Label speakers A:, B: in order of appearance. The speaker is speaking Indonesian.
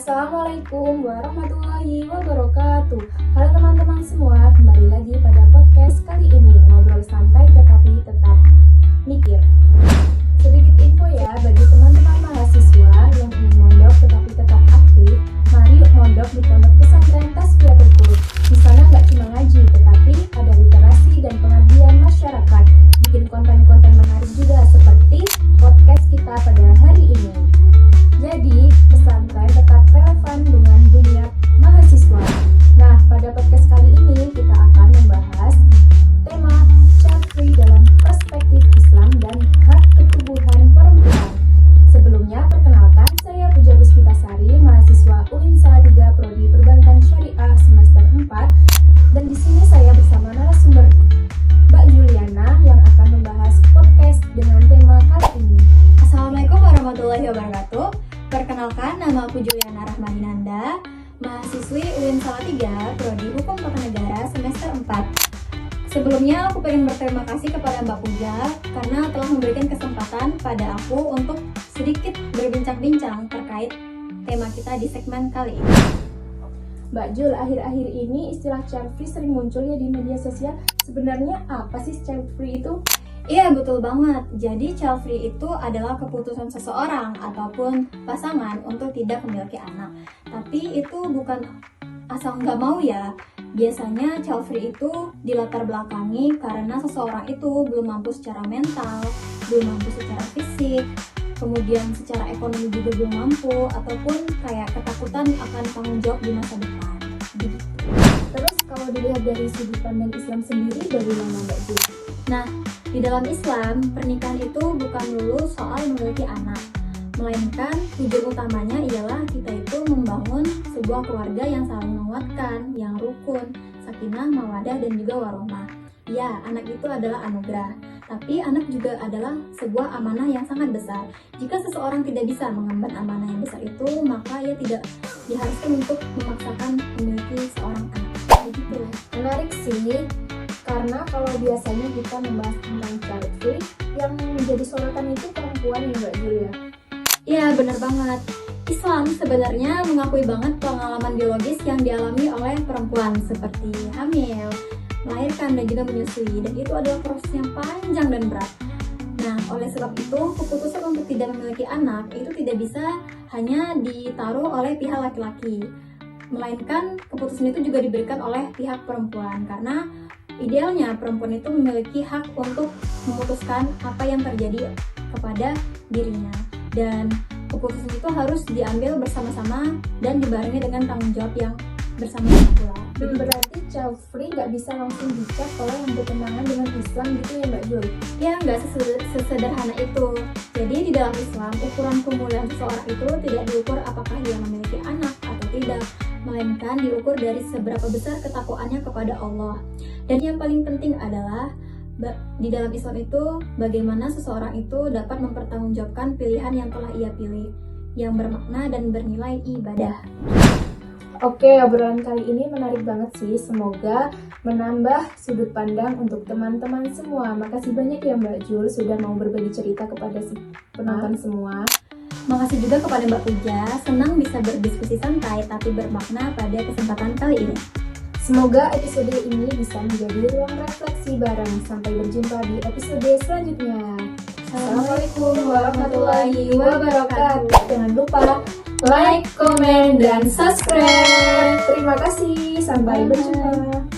A: Assalamualaikum warahmatullahi wabarakatuh. Halo teman-teman semua, kembali lagi pada podcast kali ini. Ngobrol santai tetapi tetap mikir. Sedikit info ya bagi teman-teman mahasiswa yang ingin mondok tetapi tetap aktif. Mari yuk mondok di Pondok Pesantren Tasfiyatul Qulub. Di sana nggak cuma ngaji, tetapi ada literasi dan pengabdian masyarakat. Bikin konten-konten menarik juga seperti podcast kita pada hari ini. Jadi, pesantren tetap relevan dengan dunia mahasiswa. Nah, pada podcast kali ini kita akan membahas tema child free dalam perspektif Islam dan hak ketubuhan perempuan. Sebelumnya, perkenalkan, saya Puja Puspitasari, mahasiswa UIN Salatiga Prodi Perbankan Syariah semester 4. Dan di sini saya bersama narasumber Mbak Juliana yang akan membahas podcast dengan tema kali ini.
B: Assalamualaikum warahmatullahi wabarakatuh. Perkenalkan, nama aku Juliana Rahmaninanda, mahasiswi UIN Salatiga, Prodi Hukum Tata Negara semester 4. Sebelumnya aku ingin berterima kasih kepada Mbak Puja karena telah memberikan kesempatan pada aku untuk sedikit berbincang-bincang terkait tema kita di segmen kali ini.
A: Mbak Jul, akhir-akhir ini istilah child free sering muncul ya di media sosial. Sebenarnya apa sih child free itu?
B: Iya, betul banget. Jadi child free itu adalah keputusan seseorang ataupun pasangan untuk tidak memiliki anak. Tapi itu bukan asal nggak mau ya. Biasanya child free itu dilatar belakangi karena seseorang itu belum mampu secara mental, belum mampu secara fisik, kemudian secara ekonomi juga belum mampu, ataupun kayak ketakutan akan tanggung jawab di masa depan. Begitu.
A: Terus kalau dilihat dari sudut pandang Islam sendiri, bagaimana Mbak Jul?
B: Nah, di dalam Islam, pernikahan itu bukan melulu soal memiliki anak, melainkan tujuan utamanya ialah kita itu membangun sebuah keluarga yang saling menguatkan, yang rukun, sakinah, mawadah, dan juga warohmah. Ya, anak itu adalah anugerah, tapi anak juga adalah sebuah amanah yang sangat besar. Jika seseorang tidak bisa mengemban amanah yang besar itu, maka ia tidak diharuskan untuk memaksakan memiliki seorang anak. Begitu.
A: Menarik sih, karena kalau biasanya kita membahas tentang child free, yang menjadi sorotan itu perempuan ya Mbak Jul ya?
B: Iya, benar banget. Islam sebenarnya mengakui banget pengalaman biologis yang dialami oleh perempuan seperti hamil, melahirkan, dan juga menyusui. Dan itu adalah proses yang panjang dan berat. Nah, oleh sebab itu, keputusan untuk tidak memiliki anak itu tidak bisa hanya ditaruh oleh pihak laki-laki, melainkan keputusan itu juga diberikan oleh pihak perempuan. Karena idealnya perempuan itu memiliki hak untuk memutuskan apa yang terjadi kepada dirinya. Dan keputusan itu harus diambil bersama-sama dan dibarengi dengan tanggung jawab yang bersama-sama pula.
A: Berarti child free nggak bisa langsung dicap oleh yang bertentangan dengan Islam gitu ya Mbak Jul?
B: Ya, nggak sesederhana itu. Jadi di dalam Islam, ukuran kemuliaan seseorang itu tidak diukur apakah dia memiliki anak atau tidak, melainkan diukur dari seberapa besar ketakwaannya kepada Allah. Dan yang paling penting adalah di dalam Islam itu bagaimana seseorang itu dapat mempertanggungjawabkan pilihan yang telah ia pilih, yang bermakna dan bernilai ibadah.
A: Oke, obrolan kali ini menarik banget sih. Semoga menambah sudut pandang untuk teman-teman semua. Makasih banyak ya Mbak Jul sudah mau berbagi cerita kepada penonton semua.
B: Makasih juga kepada Mbak Puja, senang bisa berdiskusi santai tapi bermakna pada kesempatan kali ini.
A: Semoga episode ini bisa menjadi ruang refleksi bareng. Sampai berjumpa di episode selanjutnya. Assalamualaikum warahmatullahi wabarakatuh. Jangan lupa like, komen, dan subscribe. Terima kasih. Sampai berjumpa.